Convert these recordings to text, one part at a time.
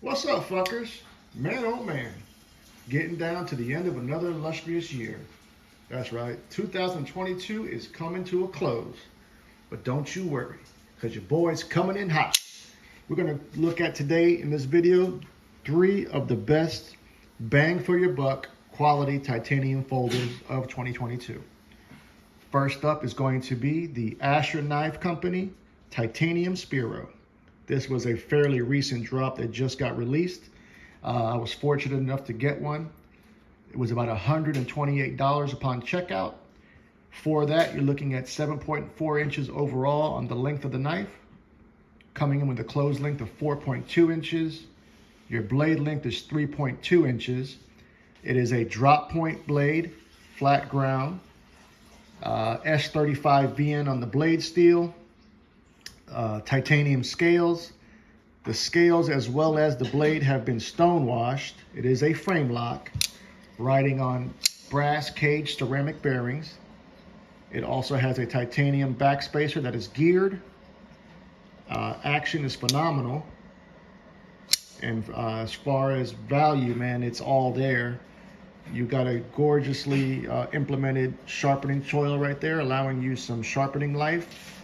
What's up, fuckers? Man, oh man, getting down to the end of another illustrious year. That's right, 2022 is coming to a close. But don't you worry, because your boy's coming in hot. We're going to look at today in this video 3 of the best bang for your buck quality titanium folders of 2022. First up is going to be the Asher Knife Company Titanium Spiro. This was a fairly recent drop that just got released. I was fortunate enough to get one. It was about $128 upon checkout. For that, you're looking at 7.4 inches overall on the length of the knife, coming in with a closed length of 4.2 inches. Your blade length is 3.2 inches. It is a drop point blade, flat ground, S35 VN on the blade steel, titanium scales. The scales as well as the blade have been stone washed. It is a frame lock, riding on brass cage ceramic bearings. It also has a titanium backspacer that is geared. Action is phenomenal. And as far as value, man, it's all there. You got a gorgeously implemented sharpening choil right there, allowing you some sharpening life.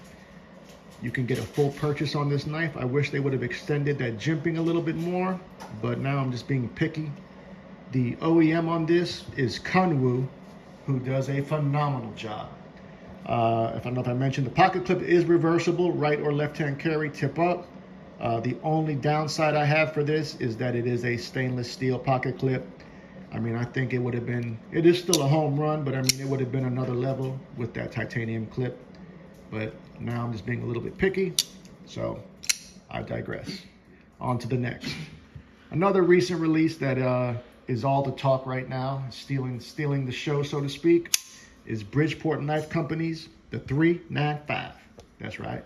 You can get a full purchase on this knife. I wish they would have extended that jimping a little bit more, but now I'm just being picky. The OEM on this is Kunwu, who does a phenomenal job. If I don't know if I mentioned, the pocket clip is reversible, right or left-hand carry, tip up. The only downside I have for this is that it is a stainless steel pocket clip. I mean, I think it would have been, it is still a home run, but I mean, it would have been another level with that titanium clip. But now I'm just being a little bit picky, so I digress. On to the next. Another recent release that is all the talk right now, stealing the show, so to speak, is Bridgeport Knife Company's the 395. That's right.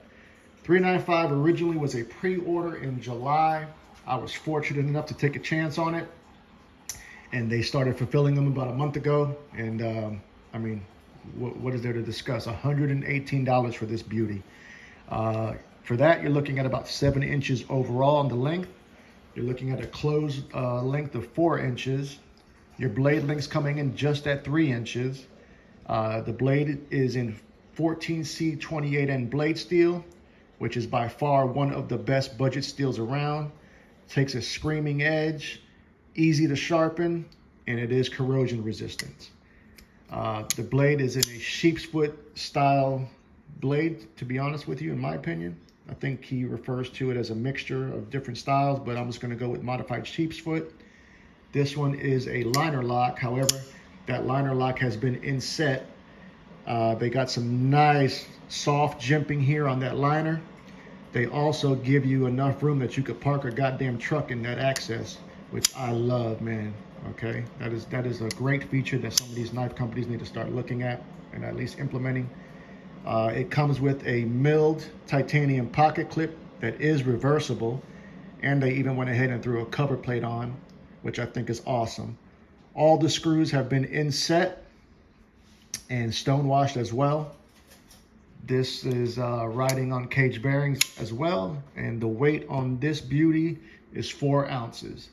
395 originally was a pre-order in July. I was fortunate enough to take a chance on it, and they started fulfilling them about a month ago. And I mean, what is there to discuss? $118 for this beauty. For that, you're looking at about 7 inches overall on the length. You're looking at a closed length of 4 inches. Your blade length's coming in just at 3 inches. The blade is in 14C 28N blade steel, which is by far one of the best budget steels around. Takes a screaming edge, easy to sharpen, and it is corrosion resistant. The blade is in a sheep's foot style blade, to be honest with you, in my opinion. I think he refers to it as a mixture of different styles, but I'm just going to go with modified sheep's foot. This one is a liner lock. However, that liner lock has been inset. They got some nice soft jimping here on that liner. They also give you enough room that you could park a goddamn truck in that access, which I love, man. Okay, that is a great feature that some of these knife companies need to start looking at and at least implementing. It comes with a milled titanium pocket clip that is reversible, and they even went ahead and threw a cover plate on, which I think is awesome. All the screws have been inset and stone washed as well. This is riding on cage bearings as well, and the weight on this beauty is 4 ounces.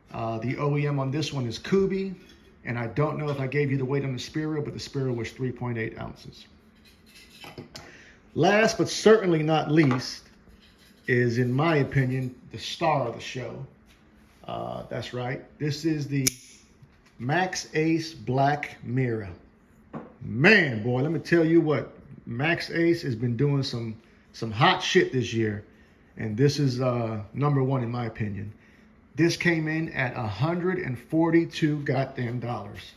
The OEM on this one is Kubi, and I don't know if I gave you the weight on the Spiro, but the Spiro was 3.8 ounces. Last but certainly not least is, in my opinion, the star of the show. That's right. This is the Max Ace Black Mirror. Man, boy, let me tell you what. Max Ace has been doing some hot shit this year, and this is number one in my opinion. This came in at $142 goddamn dollars.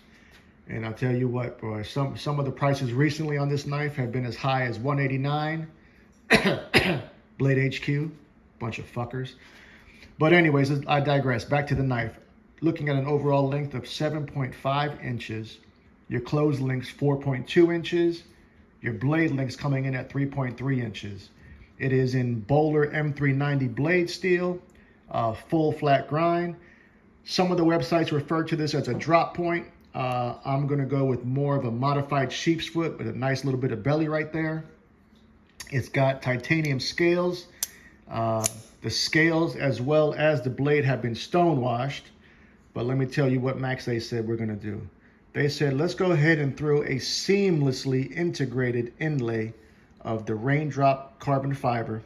And I tell you what, boy, some of the prices recently on this knife have been as high as $189. Blade HQ, bunch of fuckers. But anyways, I digress. Back to the knife. Looking at an overall length of 7.5 inches. Your closed length's 4.2 inches. Your blade length's coming in at 3.3 inches. It is in Bowler M390 blade steel. Full flat grind. Some of the websites refer to this as a drop point. I'm going to go with more of a modified sheep's foot with a nice little bit of belly right there. It's got titanium scales. The scales as well as the blade have been stonewashed. But let me tell you what Max they said we're going to do. They said, let's go ahead and throw a seamlessly integrated inlay of the raindrop carbon fiber.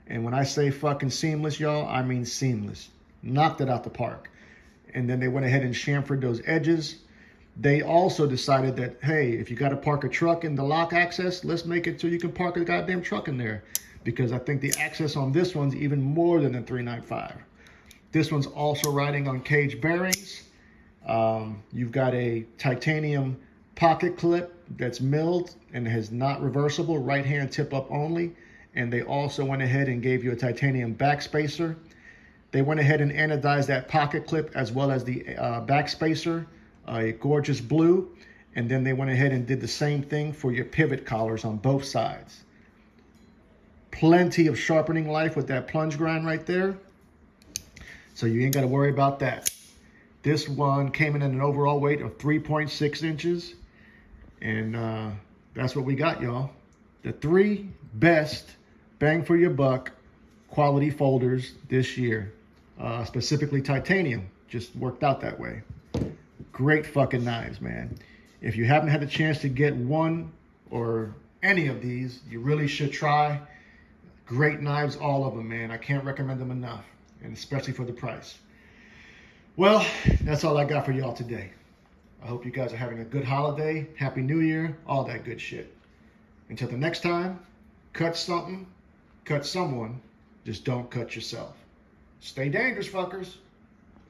And when I say fucking seamless, y'all, I mean seamless. Knocked it out the park. And then they went ahead and chamfered those edges. They also decided that, hey, if you got to park a truck in the lock access, let's make it so you can park a goddamn truck in there. Because I think the access on this one's even more than the 395. This one's also riding on cage bearings. You've got a titanium pocket clip that's milled and is not reversible, right hand tip up only. And they also went ahead and gave you a titanium back spacer. They went ahead and anodized that pocket clip as well as the back spacer, a gorgeous blue. And then they went ahead and did the same thing for your pivot collars on both sides. Plenty of sharpening life with that plunge grind right there. So you ain't got to worry about that. This one came in at an overall weight of 3.6 inches. And that's what we got, y'all. The 3 best bang for your buck quality folders this year. Specifically titanium. Just worked out that way. Great fucking knives, man. If you haven't had the chance to get one or any of these, you really should try. Great knives, all of them, man. I can't recommend them enough. And especially for the price. Well, that's all I got for y'all today. I hope you guys are having a good holiday, Happy New Year, all that good shit. Until the next time, cut something, cut someone, just don't cut yourself. Stay dangerous, fuckers.